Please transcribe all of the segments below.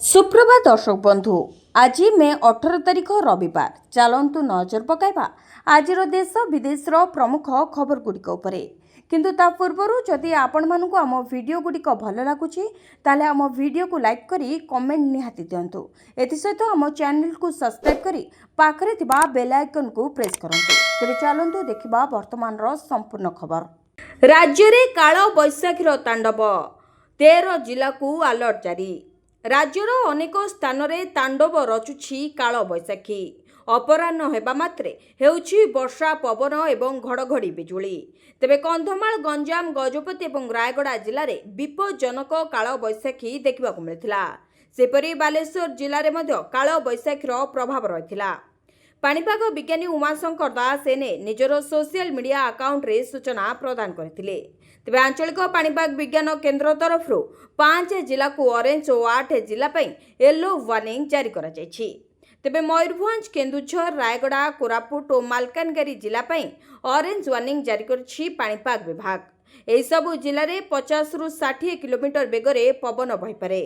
सुप्रभात दर्शक बंधु, आज मे 18 तारिख रविवार। चलतु नजर पकाइबा आजिर देश विदेशर प्रमुख खबर गुड़िक उपरे। किंतु ता पूर्वरु जदि आपण मानकु आम वीडियो गुड़िक भल लागुछि ताले आम वीडियो को लाइक करी कमेंट निहाती दियंतु। एथि सहित आम चैनल को सब्सक्राइब करी पाखरे थिबा बेल आइकन को प्रेस करंतु। तेबे चलंतु देखिबा वर्तमान रो संपूर्ण खबर। राज्य रे काल बैशाखीर तांडव, 13 जिला को अलर्ट जारी। राज्यर अनेक स्थान रे तांडव रचुछि काल बैशाखी। अपराह्न हेबा मात्रे हेउछि वर्षा पवन एवं घड़घड़ी बिजुली। तेबे कंधमाल, गंजाम, गजपति एवं रायगड़ा जिले में विपज्जनक काल बैशाखी देखा मिलता। सेपरी बालेश्वर जिले में काल बैशाखीर प्रभाव रही। पाणीपाग विज्ञानी उमाशंकर दास एने निजर सोशल मीडिया अकाउंट रे सूचना प्रदान करथिले। तेबे आंचलिक पाणीपाग विज्ञान केन्द्र तरफ 5 जिला को ऑरेंज और 8 जिला येलो वार्निंग जारी करा जायछि। तेबे मयूरभंज, केन्दुझर, रायगड़ा, कोरापुट और मालकानगिरी जिला ऑरेंज वार्निंग जारी करछि पाणीपाग विभाग। एही सबु जिले में 50 रु 60 किलोमीटर बेगरे पवन बहिपारे।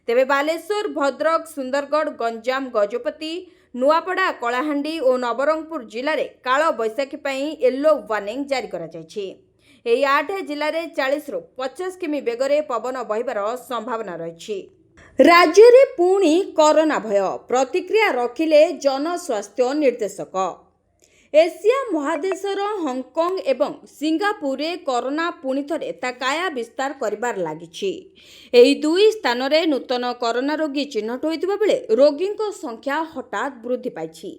तेबे बालेश्वर, भद्रक, सुंदरगढ़, गंजाम, गजपति, नुआपड़ा, कलाहांडी और नवरंगपुर जिले में काल बैशाखी येलो वार्निंग जारी करा जायछि। एही 8 जिले में 40 रु 50 किमी बेगरे पवन बहिबार संभावना रही। राज्य में पुणी कोरोना भय, प्रतिक्रिया रखिले जनस्वास्थ्य निर्देशक। एशिया महादेशर हांगकांग एवं सिंगापुर रे कोरोना पुणी थरे ता काया विस्तार करिबार लागिछि। एही दुई स्थान रे नूतन कोरोना रोगी चिन्हट होइतिबा बेले रोगींको संख्या हठात वृद्धि पाइछि।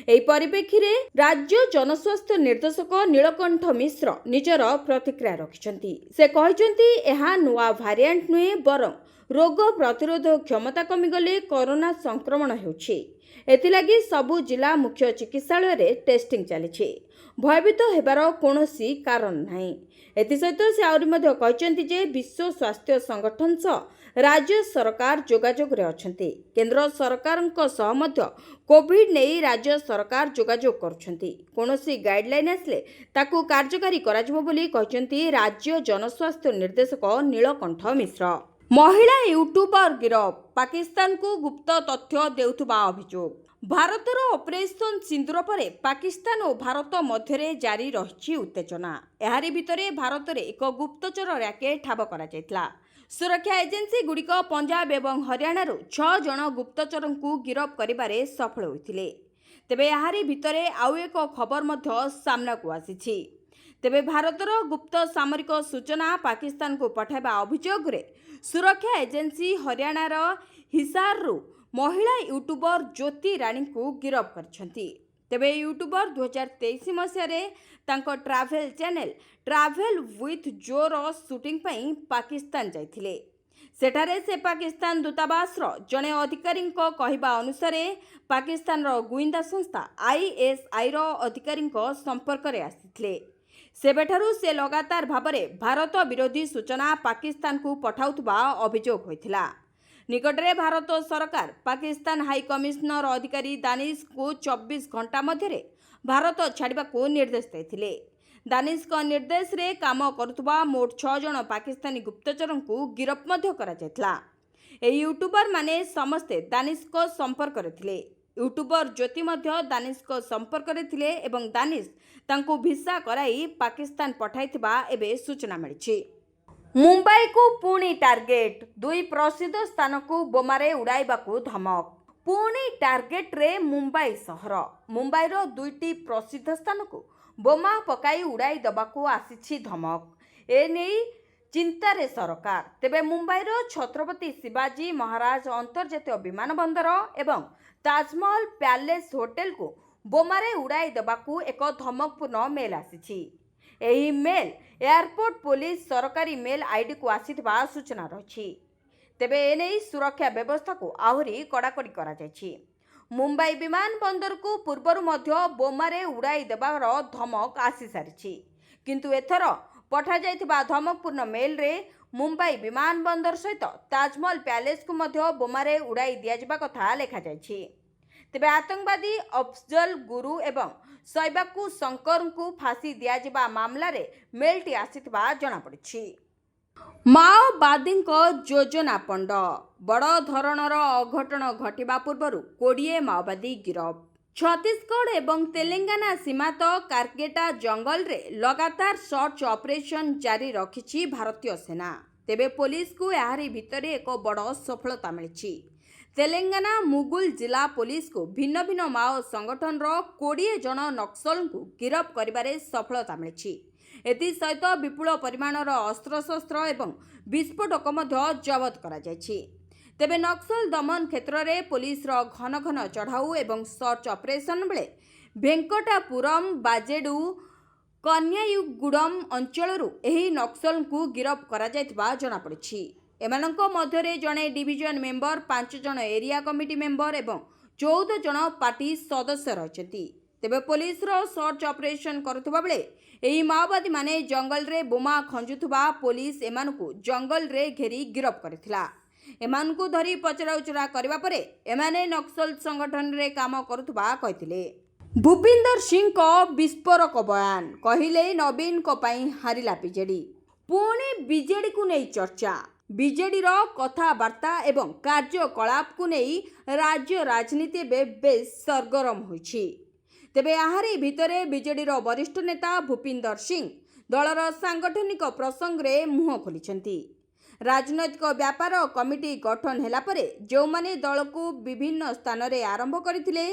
एही परिप्रेक्षी राज्य जनस्वास्थ्य निर्देशक नीलकंठ मिश्र निजर प्रतिक्रिया रखिछन्ति। से कहिछन्ति एहा नुआ भारिएंट नुहे, बरं रोग प्रतिरोध क्षमता कमिगले कोरोना संक्रमण हेउछि। एथिलागि सबु जिला मुख्य चिकित्सालय रे टेस्टिंग चलिछि। भयभीत हेबार कोनोसी कारण नाही। एथिसहित से आउरी मध्ये कहिछन्ति जे विश्व स्वास्थ्य संगठन सह राज्य सरकार जोगाजोग रे अछन्ति। केंद्र सरकारक सह मध्ये कोविड नै राज्य सरकार जोगाजोग करुछन्ति। कोनोसी गाइडलाइन आसले ताकू कार्यकारी कराजिबो बोली कहिछन्ति राज्य जनस्वास्थ्य निर्देशक नीलकंठ मिश्र। महिला यूट्यूबर गिरफ, पाकिस्तान को गुप्त तथ्य देउथुबा अभियोग। भारतर ऑपरेशन सिंदूर पर पाकिस्तान और भारत मध्य जारी रही उत्तेजना। एहारी भितरे भारत में एक गुप्तचर रैकेट ठाब करा जायतिला। सुरक्षा एजेंसी गुड़िक पंजाब एवं हरियाणा 6 जन गुप्तचर को गिरफ करिबारे सफल होइथिले। तेबे एहारी भितरे आउ एक खबर मध्य सामना को आसीछि। तेबे भारतर गुप्त सामरिक सूचना पाकिस्तान को पठाइबा अभियोग रे सुरक्षा एजेंसी हरियाणार हिसारु महिला यूट्यूबर ज्योति रानी को गिरफ करछन्ति। तेबे यूट्यूबर 2023 मसीह तांको ट्रैवल चैनल ट्रैवल विथ जोर शूटिंग पई पाकिस्तान जाइथिले। सेठारे से पाकिस्तान दूतावास जड़े अधिकारी कहवा अनुसार पाकिस्तान गुइंदा संस्था ISI अधिकारी संपर्क में आसिथिले। सेबेठारु से लगातार भावरे भारत विरोधी सूचना पाकिस्तान को पठाउथबा अभियोग होइथिला। निकटरे भारत सरकार पाकिस्तान हाई कमिश्नर अधिकारी दानिश को 24 घंटा मध्य भारत छाड़वा को निर्देश देथिले। दानिश का निर्देश रे काम करुथबा मोट 6 जन पाकिस्तानी गुप्तचर को गिरफ मध्य करा जायतिला। एही यूट्यूबर माने समस्ते दानिश को संपर्क रे थिले। यूट्यूबर ज्योति मध्य दानिश को संपर्क रे थिले एवं दानिश तांको भिसा कराई पाकिस्तान पठाइथिबा एबे सूचना मिलिछि। मुंबई को पुणी टार्गेट, 2 प्रसिद्ध स्थान को बोमारे उड़ाइबाकू धमक। पुणी टार्गेट रे मुंबई सहर। मुंबई रो 2टी प्रसिद्ध स्थान को बोमा पकाई उड़ाई दबाकू आसीछि धमक। ए नेई चिंतारे सरकार। तेबे मुंबई रो छत्रपति शिवाजी महाराज अंतर्जातीय विमानबंदर एवं ताजमहल पैलेस होटेल को बोमारे उड़ाई दबाकू एक धमकपूर्ण मेल आसीछि। एही मेल एयरपोर्ट पुलिस सरकारी मेल आईडी को आसीथिबा सूचना रही। तेबे एने सुरक्षा व्यवस्था को आहुरी कड़ाकड़ी करा जायछि। मुंबई विमान बंदर को पूर्वरु मध्य बोमारे उड़ाई देबार धमक आसी सारिछि। किंतु एथर पठा जायथिबा धमकपूर्ण मेल रे मुंबई विमान बंदर सहित ताजमहल पैलेस को मध्य बोमारे उड़ाई दिया जिबा कथा लेखा जायछि। तेबे आतंकवादी अफजल गुरु एवं सैबाकू शंकर को फांसी दिया जिबा मामला रे मेलटी आसीथिबा जଣା पड़िछि। ମାଓବାଦୀଙ୍କ ଯୋଜନା ପଣ୍ଡ ବଡ଼ ଧରଣର ଅଘଟଣ ଘଟିବା ପୂର୍ବରୁ 20 ମାଓବାଦୀ ଗିରଫ। ଛତିଶଗଡ଼ ଏବଂ ତେଲେଙ୍ଗାନା ସୀମାନ୍ତ କାର୍କେଟା ଜଙ୍ଗଲରେ ଲଗାତାର ସର୍ଚ୍ଚ ଅପରେସନ ଜାରି ରଖିଛି ଭାରତୀୟ ସେନା। ତେବେ ପୋଲିସକୁ ଏହାରି ଭିତରେ ଏକ ବଡ଼ ସଫଳତା ମିଳିଛି। ତେଲେଙ୍ଗାନା ମୁଗୁଲ ଜିଲ୍ଲା ପୋଲିସକୁ ଭିନ୍ନ ଭିନ୍ନ ମାଓ ସଂଗଠନର 20 ଜଣ ନକ୍ସଲଙ୍କୁ ଗିରଫ କରିବାରେ ସଫଳତା ମିଳିଛି। ଏଥିସହିତ ବିପୁଳ ପରିମାଣର ଅସ୍ତ୍ରଶସ୍ତ୍ର ଏବଂ ବିସ୍ଫୋଟକ ମଧ୍ୟ ଜବତ କରାଯାଇଛି। ତେବେ ନକ୍ସଲ ଦମନ କ୍ଷେତ୍ରରେ ପୋଲିସର ଘନ ଘନ ଚଢ଼ାଉ ଏବଂ ସର୍ଚ୍ଚ ଅପରେସନ ବେଳେ ଭେଙ୍କଟାପୁରମ୍ ବାଜେଡୁ କନ୍ୟାୟୁଗୁଡମ୍ ଅଞ୍ଚଳରୁ ଏହି ନକ୍ସଲଙ୍କୁ ଗିରଫ କରାଯାଇଥିବା ଜଣାପଡ଼ିଛି। ଏମାନଙ୍କ ମଧ୍ୟରେ ଜଣେ ଡିଭିଜନ ମେମ୍ବର, 5 ଜଣ ଏରିଆ କମିଟି ମେମ୍ବର ଏବଂ 14 ଜଣ ପାର୍ଟି ସଦସ୍ୟ ରହିଛନ୍ତି। ତେବେ ପୋଲିସର ସର୍ଚ୍ଚ ଅପରେସନ କରୁଥିବା ବେଳେ ଏହି ମାଓବାଦୀମାନେ ଜଙ୍ଗଲରେ ବୋମା ଖଞ୍ଜୁଥିବା ପୋଲିସ ଏମାନଙ୍କୁ ଜଙ୍ଗଲରେ ଘେରି ଗିରଫ କରିଥିଲା। ଏମାନଙ୍କୁ ଧରି ପଚରାଉଚରା କରିବା ପରେ ଏମାନେ ନକ୍ସଲ ସଂଗଠନରେ କାମ କରୁଥିବା କହିଥିଲେ। ଭୂପିନ୍ଦର ସିଂଙ୍କ ବିସ୍ଫୋରକ ବୟାନ, କହିଲେ ନବୀନଙ୍କ ପାଇଁ ହାରିଲା ବିଜେଡି। ପୁଣି ବିଜେଡିକୁ ନେଇ ଚର୍ଚ୍ଚା। ବିଜେଡିର କଥାବାର୍ତ୍ତା ଏବଂ କାର୍ଯ୍ୟକଳାପକୁ ନେଇ ରାଜ୍ୟ ରାଜନୀତି ଏବେ ବେଶ ସରଗରମ ହୋଇଛି। ତେବେ ଏହାରି ଭିତରେ ବିଜେଡିର ବରିଷ୍ଠ ନେତା ଭୂପିନ୍ଦର ସିଂ ଦଳର ସାଂଗଠନିକ ପ୍ରସଙ୍ଗରେ ମୁହଁ ଖୋଲିଛନ୍ତି। ରାଜନୈତିକ ବ୍ୟାପାର କମିଟି ଗଠନ ହେଲା ପରେ ଯେଉଁମାନେ ଦଳକୁ ବିଭିନ୍ନ ସ୍ଥାନରେ ଆରମ୍ଭ କରିଥିଲେ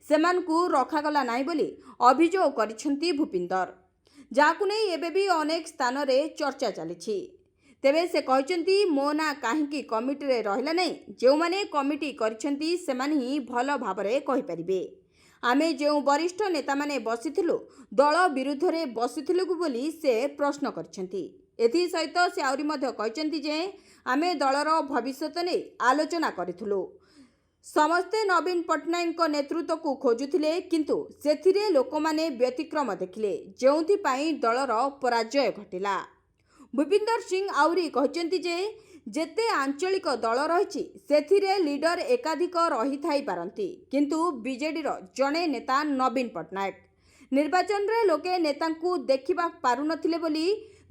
ସେମାନଙ୍କୁ ରଖାଗଲା ନାହିଁ ବୋଲି ଅଭିଯୋଗ କରିଛନ୍ତି ଭୂପିନ୍ଦର, ଯାହାକୁ ନେଇ ଏବେ ବି ଅନେକ ସ୍ଥାନରେ ଚର୍ଚ୍ଚା ଚାଲିଛି। ତେବେ ସେ କହିଛନ୍ତି, ମୋ ନାଁ କାହିଁକି କମିଟିରେ ରହିଲା ନାହିଁ, ଯେଉଁମାନେ କମିଟି କରିଛନ୍ତି ସେମାନେ ହିଁ ଭଲ ଭାବରେ କହିପାରିବେ। ଆମେ ଯେଉଁ ବରିଷ୍ଠ ନେତାମାନେ ବସିଥିଲୁ, ଦଳ ବିରୁଦ୍ଧରେ ବସିଥିଲୁ ବୋଲି ସେ ପ୍ରଶ୍ନ କରିଛନ୍ତି। ଏଥିସହିତ ସେ ଆହୁରି ମଧ୍ୟ କହିଛନ୍ତି ଯେ ଆମେ ଦଳର ଭବିଷ୍ୟତ ନେଇ ଆଲୋଚନା କରିଥିଲୁ। ସମସ୍ତେ ନବୀନ ପଟ୍ଟନାୟକଙ୍କ ନେତୃତ୍ୱକୁ ଖୋଜୁଥିଲେ, କିନ୍ତୁ ସେଥିରେ ଲୋକମାନେ ବ୍ୟତିକ୍ରମ ଦେଖିଲେ, ଯେଉଁଥିପାଇଁ ଦଳର ପରାଜୟ ଘଟିଲା। ଭୂପିନ୍ଦର ସିଂ ଆହୁରି କହିଛନ୍ତି ଯେ ଯେତେ ଆଞ୍ଚଳିକ ଦଳ ରହିଛି ସେଥିରେ ଲିଡର ଏକାଧିକ ରହିଥାଇପାରନ୍ତି, କିନ୍ତୁ ବିଜେଡିର ଜଣେ ନେତା ନବୀନ ପଟ୍ଟନାୟକ। ନିର୍ବାଚନରେ ଲୋକେ ନେତାଙ୍କୁ ଦେଖିବା ପାରୁନଥିଲେ ବୋଲି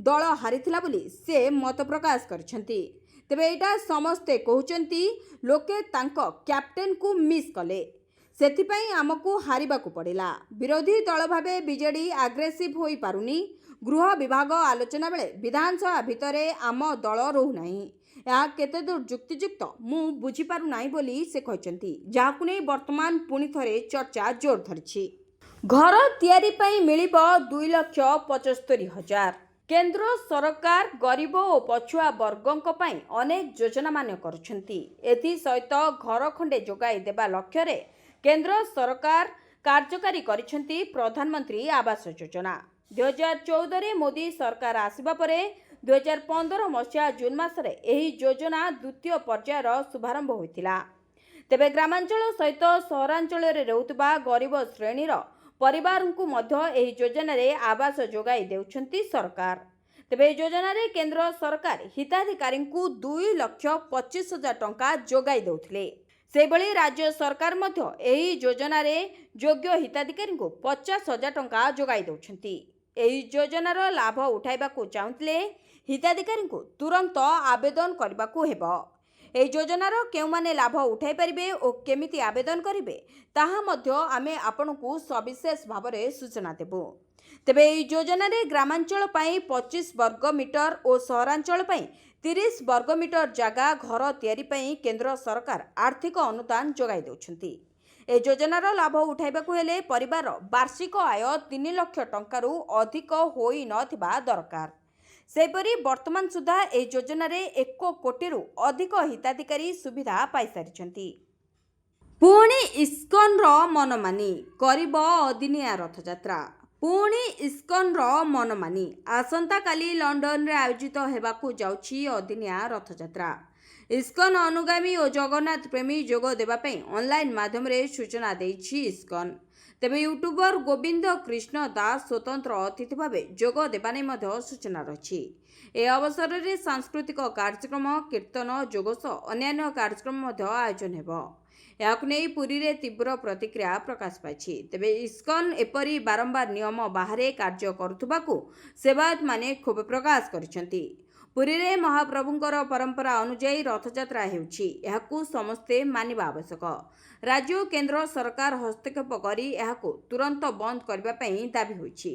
ଦଳ ହାରିଥିଲା ବୋଲି ସେ ମତ ପ୍ରକାଶ କରିଛନ୍ତି। ତେବେ ଏଇଟା ସମସ୍ତେ କହୁଛନ୍ତି, ଲୋକେ ତାଙ୍କ କ୍ୟାପ୍ଟେନକୁ ମିସ୍ କଲେ, ସେଥିପାଇଁ ଆମକୁ ହାରିବାକୁ ପଡ଼ିଲା। ବିରୋଧୀ ଦଳ ଭାବେ ବିଜେଡି ଆଗ୍ରେସିଭ ହୋଇପାରୁନି। ଗୃହ ବିଭାଗ ଆଲୋଚନା ବେଳେ ବିଧାନସଭା ଭିତରେ ଆମ ଦଳ ରହୁନାହିଁ। ଏହା କେତେଦୂର ଯୁକ୍ତିଯୁକ୍ତ ମୁଁ ବୁଝିପାରୁନାହିଁ ବୋଲି ସେ କହିଛନ୍ତି, ଯାହାକୁ ନେଇ ବର୍ତ୍ତମାନ ପୁଣି ଥରେ ଚର୍ଚ୍ଚା ଜୋର ଧରିଛି। ଘର ତିଆରି ପାଇଁ ମିଳିବ 2,75,000। କେନ୍ଦ୍ର ସରକାର ଗରିବ ଓ ପଛୁଆ ବର୍ଗଙ୍କ ପାଇଁ ଅନେକ ଯୋଜନାମାନ କରୁଛନ୍ତି। ଏଥିସହିତ ଘର ଖଣ୍ଡେ ଯୋଗାଇ ଦେବା ଲକ୍ଷ୍ୟରେ କେନ୍ଦ୍ର ସରକାର କାର୍ଯ୍ୟକାରୀ କରିଛନ୍ତି ପ୍ରଧାନମନ୍ତ୍ରୀ ଆବାସ ଯୋଜନା। 2014ରେ ମୋଦି ସରକାର ଆସିବା ପରେ 2015 ମସିହା ଜୁନ୍ ମାସରେ ଏହି ଯୋଜନା ଦ୍ୱିତୀୟ ପର୍ଯ୍ୟାୟର ଶୁଭାରମ୍ଭ ହୋଇଥିଲା। ତେବେ ଗ୍ରାମାଞ୍ଚଳ ସହିତ ସହରାଞ୍ଚଳରେ ରହୁଥିବା ଗରିବ ଶ୍ରେଣୀର ପରିବାରଙ୍କୁ ମଧ୍ୟ ଏହି ଯୋଜନାରେ ଆବାସ ଯୋଗାଇ ଦେଉଛନ୍ତି ସରକାର। ତେବେ ଏହି ଯୋଜନାରେ କେନ୍ଦ୍ର ସରକାର ହିତାଧିକାରୀଙ୍କୁ 2,25,000 ଟଙ୍କା ଯୋଗାଇ ଦେଉଥିଲେ। ସେହିଭଳି ରାଜ୍ୟ ସରକାର ମଧ୍ୟ ଏହି ଯୋଜନାରେ ଯୋଗ୍ୟ ହିତାଧିକାରୀଙ୍କୁ 50,000 ଟଙ୍କା ଯୋଗାଇ ଦେଉଛନ୍ତି। ଏହି ଯୋଜନାର ଲାଭ ଉଠାଇବାକୁ ଚାହୁଁଥିଲେ ହିତାଧିକାରୀଙ୍କୁ ତୁରନ୍ତ ଆବେଦନ କରିବାକୁ ହେବ। ଏହି ଯୋଜନାର କେଉଁମାନେ ଲାଭ ଉଠାଇ ପାରିବେ ଓ କେମିତି ଆବେଦନ କରିବେ ତାହା ମଧ୍ୟ ଆମେ ଆପଣଙ୍କୁ ସବିଶେଷ ଭାବରେ ସୂଚନା ଦେବୁ। ତେବେ ଏହି ଯୋଜନାରେ ଗ୍ରାମାଞ୍ଚଳ ପାଇଁ 25 ବର୍ଗ ମିଟର ଓ ସହରାଞ୍ଚଳ ପାଇଁ 30 ବର୍ଗ ମିଟର ଜାଗା ଘର ତିଆରି ପାଇଁ କେନ୍ଦ୍ର ସରକାର ଆର୍ଥିକ ଅନୁଦାନ ଯୋଗାଇ ଦେଉଛନ୍ତି। ଏହି ଯୋଜନାର ଲାଭ ଉଠାଇବାକୁ ହେଲେ ପରିବାରର ବାର୍ଷିକ ଆୟ 3 ଲକ୍ଷ ଟଙ୍କାରୁ ଅଧିକ ହୋଇନଥିବା ଦରକାର। ସେହିପରି ବର୍ତ୍ତମାନ ସୁଦ୍ଧା ଏହି ଯୋଜନାରେ 1 କୋଟିରୁ ଅଧିକ ହିତାଧିକାରୀ ସୁବିଧା ପାଇସାରିଛନ୍ତି। ପୁଣି ଇସ୍କନର ମନମାନି କରିବ ଅଦିନିଆ ରଥଯାତ୍ରା। ପୁଣି ଇସ୍କନର ମନମାନି। ଆସନ୍ତାକାଲି ଲଣ୍ଡନରେ ଆୟୋଜିତ ହେବାକୁ ଯାଉଛି ଅଦିନିଆ ରଥଯାତ୍ରା। ଇସ୍କନ ଅନୁଗାମୀ ଓ ଜଗନ୍ନାଥ ପ୍ରେମୀ ଯୋଗ ଦେବା ପାଇଁ ଅନଲାଇନ ମାଧ୍ୟମରେ ସୂଚନା ଦେଇଛି ଇସ୍କନ। ତେବେ ୟୁଟ୍ୟୁବର ଗୋବିନ୍ଦ କୃଷ୍ଣ ଦାସ ସ୍ୱତନ୍ତ୍ର ଅତିଥି ଭାବେ ଯୋଗ ଦେବା ନେଇ ମଧ୍ୟ ସୂଚନା ରହିଛି। ଏହି ଅବସରରେ ସାଂସ୍କୃତିକ କାର୍ଯ୍ୟକ୍ରମ, କୀର୍ତ୍ତନ, ଯୋଗ ସହ ଅନ୍ୟାନ୍ୟ କାର୍ଯ୍ୟକ୍ରମ ମଧ୍ୟ ଆୟୋଜନ ହେବ। ଏହାକୁ ନେଇ ପୁରୀରେ ତୀବ୍ର ପ୍ରତିକ୍ରିୟା ପ୍ରକାଶ ପାଇଛି। ତେବେ ଇସ୍କନ ଏପରି ବାରମ୍ବାର ନିୟମ ବାହାରେ କାର୍ଯ୍ୟ କରୁଥିବାକୁ ସେବାୟତମାନେ କ୍ଷୋଭ ପ୍ରକାଶ କରିଛନ୍ତି। पुरी रे महाप्रभुंकर परंपरा अनुଯାयी रथयात्रा हेउछि एहाकु समस्ते मानिबा आवश्यक। राज्य और केंद्र सरकार हस्तक्षेप करी एहाकु तुरंत बंद करबा पई दाबी होइछि।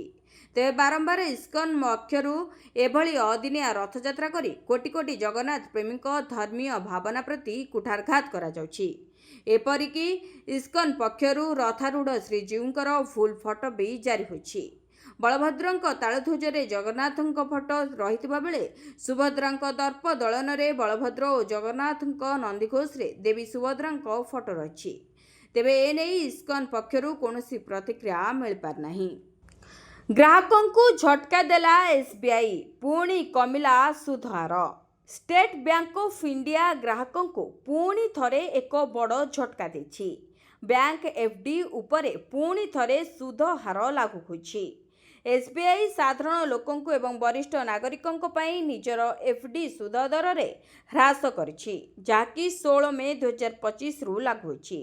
तेबे बारंबार इस्कन पक्षरु एभली अदिनिया रथयात्रा करी कोटी कोटी जगन्नाथ प्रेमीक धर्मीय भावना प्रति कुठारघात करा जाउछि। एपरिकी इस्कन पक्षरु रथारूढ़ श्रीजीउंकर फुल फोटो भी जारी होइछि। बलभद्रंक तालध्वजरे जगन्नाथंक फोटो रहितबा बेले सुभद्रांक दर्प दलनरे बलभद्र और जगन्नाथंक नंदीघोषरे देवी सुभद्रांक फोटो रहिछि। तेबे एने इस्कन पक्षरु कोनोसी प्रतिक्रिया मिल पार नाही। ग्राहकंकु झटका देला एसबीआई पुणी कमिला सुध हार। स्टेट बैंक ऑफ इंडिया ग्राहकंकु पुणी थरे एक बड़ झटका देछि। बैंक एफडी उपरे पुणी थरे सुध हार लागू होइछि। एसबीआई साधारण लोकंकु एवं वरिष्ठ नागरिकंक पई निजर एफडी सुध दर रे ह्रास करिछि, जाकि 16 मई 2025 रु लागू होइछि।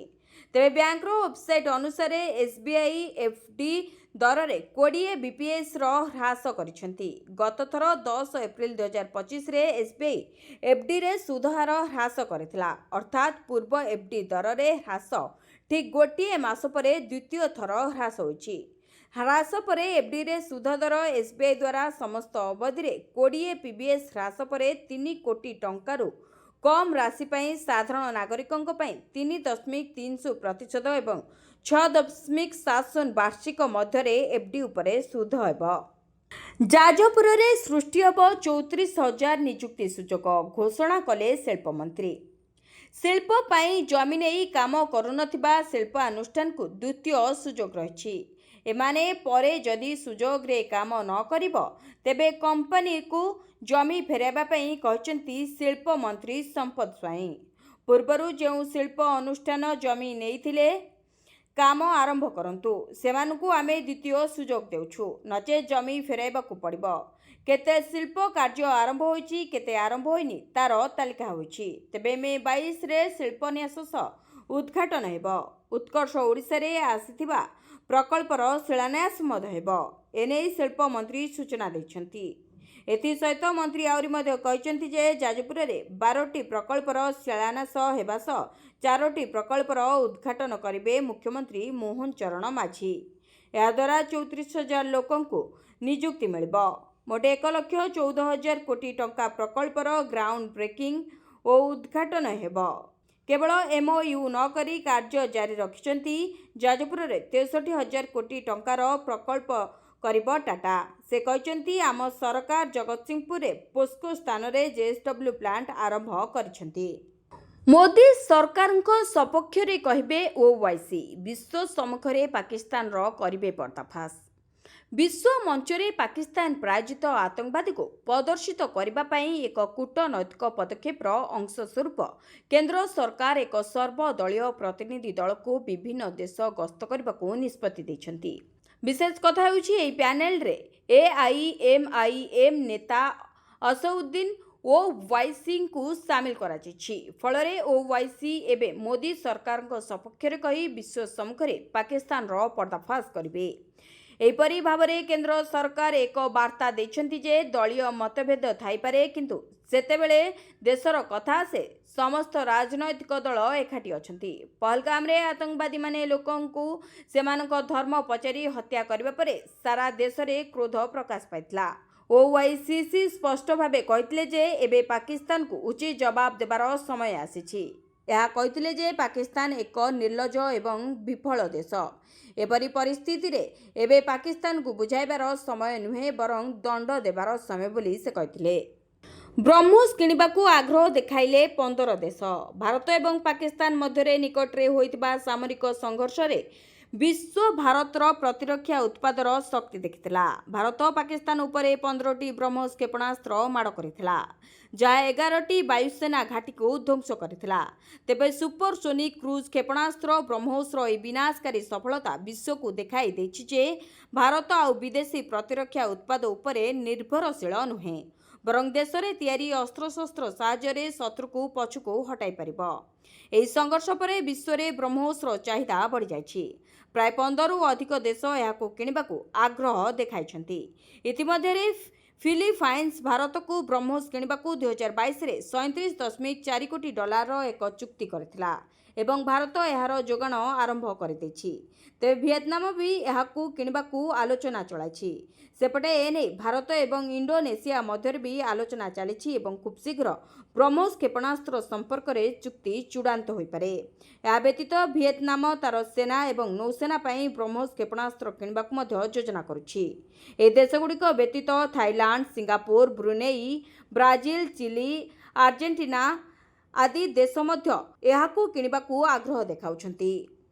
तेबे बैंक रो वेबसाइट अनुसार एसबीआई एफडी दर रे 20 बीपीएस रो ह्रास करिसेंती। गत थर 10 एप्रिल 2025 रे एसबीआई एफडी रे सुध हार ह्रास करथिला, अर्थात पूर्व एफडी दर रे ह्रास ठीक गोटिए मास परे द्वितीय थर ह्रास होइछि। ह्रास परे एफडी रे सुध दर एसबीआई द्वारा समस्त अवधि रे 20 पीबीएस ह्रास परे 3 कोटी टंकारु कम राशि पई साधारण नागरिकंक पई 3.3% एवं 6.7 वार्षिक मध्यरे एफडी उपरे सुध हेबो। जाजपुर रे सृष्टि हेबो 34,000 नियुक्ति सुजोग घोषणा कले शिल्प मंत्री। शिल्प पई जमी नेई काम करुनथिबा शिल्प अनुष्ठान को द्वितीय सुजोग रहिछि। एमाने परे जदि सुजोग रे काम न करिबो तेबे कंपनी को जमी फेराइबा पई कहचंती शिल्प मंत्री संपद स्वाई। पूर्वरु जेउ शिल्प अनुष्ठान जमी नेइथिले काम आरंभ करंतु सेमानकु आमे द्वितीय सुजोग देउछु, नचे जमी फेराइबाकु पड़िबो। केते शिल्प कार्य आरंभ होइछि केते आरंभ होइनी तार तालिका होइछि। तेबे मे 22 रे शिल्प न्यास उद्घाटन हेबो। उत्कर्ष ओडिशा रे आसीथिबा प्रकल्पर शिलान्यास मध्य हेबो। एने शिल्प मंत्री सूचना दैछंती। एथि सहित मंत्री आउरी मध्य कहिसंती जे जाजपुर रे 12टी प्रकल्पर शिलान्यास हेबा सह 4टी प्रकल्पर उद्घाटन करिवे मुख्यमंत्री मोहन चरण माझी। या द्वारा 34,000 लोकंकु नियुक्ति मिलिबो। मोटे 1,14,000 कोटी टंका प्रकल्पर ग्राउंड ब्रेकिंग और उद्घाटन हेबो। केवल एमओयू न करी कार्य जारी रखिसंती। जाजपुर रे 63,000 कोटी टंकार प्रकल्प करिबो टाटा। से कहचंती आम सरकार जगतसिंहपुर रे पोस्को स्थान रे जेएसडब्ल्यू प्लांट आरंभ करिसंती। मोदी सरकारଙ୍କ सपक्षरे कहिबे ओवाईसी विश्व सम्मुखरे पाकिस्तान रो करिबे पर्दाफाश। विश्व मंचरे पाकिस्तान प्रायोजित आतंकवादी को प्रदर्शित करने पई एक कूटनैतिक पदक्षेप अंश स्वरूप केंद्र सरकार एक सर्वदलीय प्रतिनिधि दल को विभिन्न देश गस्त करने को निष्पत्ति दैछंती। विशेष कथा होउछि एई पैनल रे एआईएमआईएम नेता असउद्दीन ओवाईसी को सामिल करा जायछि। फलरे ओवाईसी एबे मोदी सरकार सपक्षरे कही विश्व सम्मुखरे पाकिस्तान रो पर्दाफाश करिवे। एपरी भावरे केंद्र सरकार एक वार्ता देछंती जे दलीय मतभेद थाइपारे किंतु सेतेबेले देशर कथा से समस्त राजनैतिक दल एकाठी अछंती। पहलगाम रे आतंकवादी माने लोकंकु सेमानक धर्म पचारि हत्या करबा परे सारा देश रे क्रोध प्रकाश पाइतला। ओवाईसी स्पष्ट भावे कहितले जे एबे पाकिस्तान को उचित जवाब देबार समय आसीछि। यह कहितले जे पाकिस्तान एक निर्लज एवं विफल देश। एपरी परिस्थिति रे एबे पाकिस्तान को बुझाइबार समय नुहे बरं दंड देबार समय बोली से कहितले। ब्रह्मोस किनिबाकू आग्रह देखाइले 15 देश। भारत एवं पाकिस्तान मध्यरे निकटरे होइतिबा सामरिक संघर्ष रे विश्व भारतर प्रतिरक्षा उत्पादर शक्ति देखिथिला। भारत पाकिस्तान उपरे 15टी ब्रह्मोस क्षेपणास्त्र माड़ करिथिला, जहाँ 11टी वायुसेना घाटी को ध्वंस करिथिला। तेबे सुपरसोनिक क्रूज क्षेपणास्त्र ब्रह्मोसर ए विनाशकारी सफलता विश्व को देखाई दैछि जे भारत आ विदेशी प्रतिरक्षा उत्पाद उपरे निर्भरशील नुहे, बरं देश में तैयारी अस्त्रशस्त्र साहाय्य शत्रु को पछुको हटाई पारिबो। एही संघर्ष पर विश्व में ब्रह्मोसर चाहिदा बढ़ी जाइछि। प्राय 15 अधिक देश यहाको किनिबाकू आग्रह देखाइछंती। इतिमध्यरे फिलिपाइन्स भारत को ब्रह्मोस किणवाकू 2022 रे 37.4 कोटी डॉलर एक चुक्ति करथिला एवं भारत एहार जोगाण आरंभ करदेछि। तेबे भिएतनाम भी एहाकू किणवाकू आलोचना चलाइछि। सेपटे एने भारत एवं इंडोनेशिया मध्य भी आलोचना चली एवं खूब शीघ्र ब्रह्मोस क्षेपणास्त्र संपर्क में चुक्ति चूड़ांत हो पारे। या व्यतीत भिएतनाम तार सेना एवं नौसेना पर ब्रह्मोस क्षेपणास्त्र किणवाकू मध्य योजना करुछि। ए देशगुड़िक व्यतीत Thailand, Singapore, Brunei, Brazil, Chile, Argentina आदि देश मध्य एहाकू किणवाकू आग्रह देखाउछंती।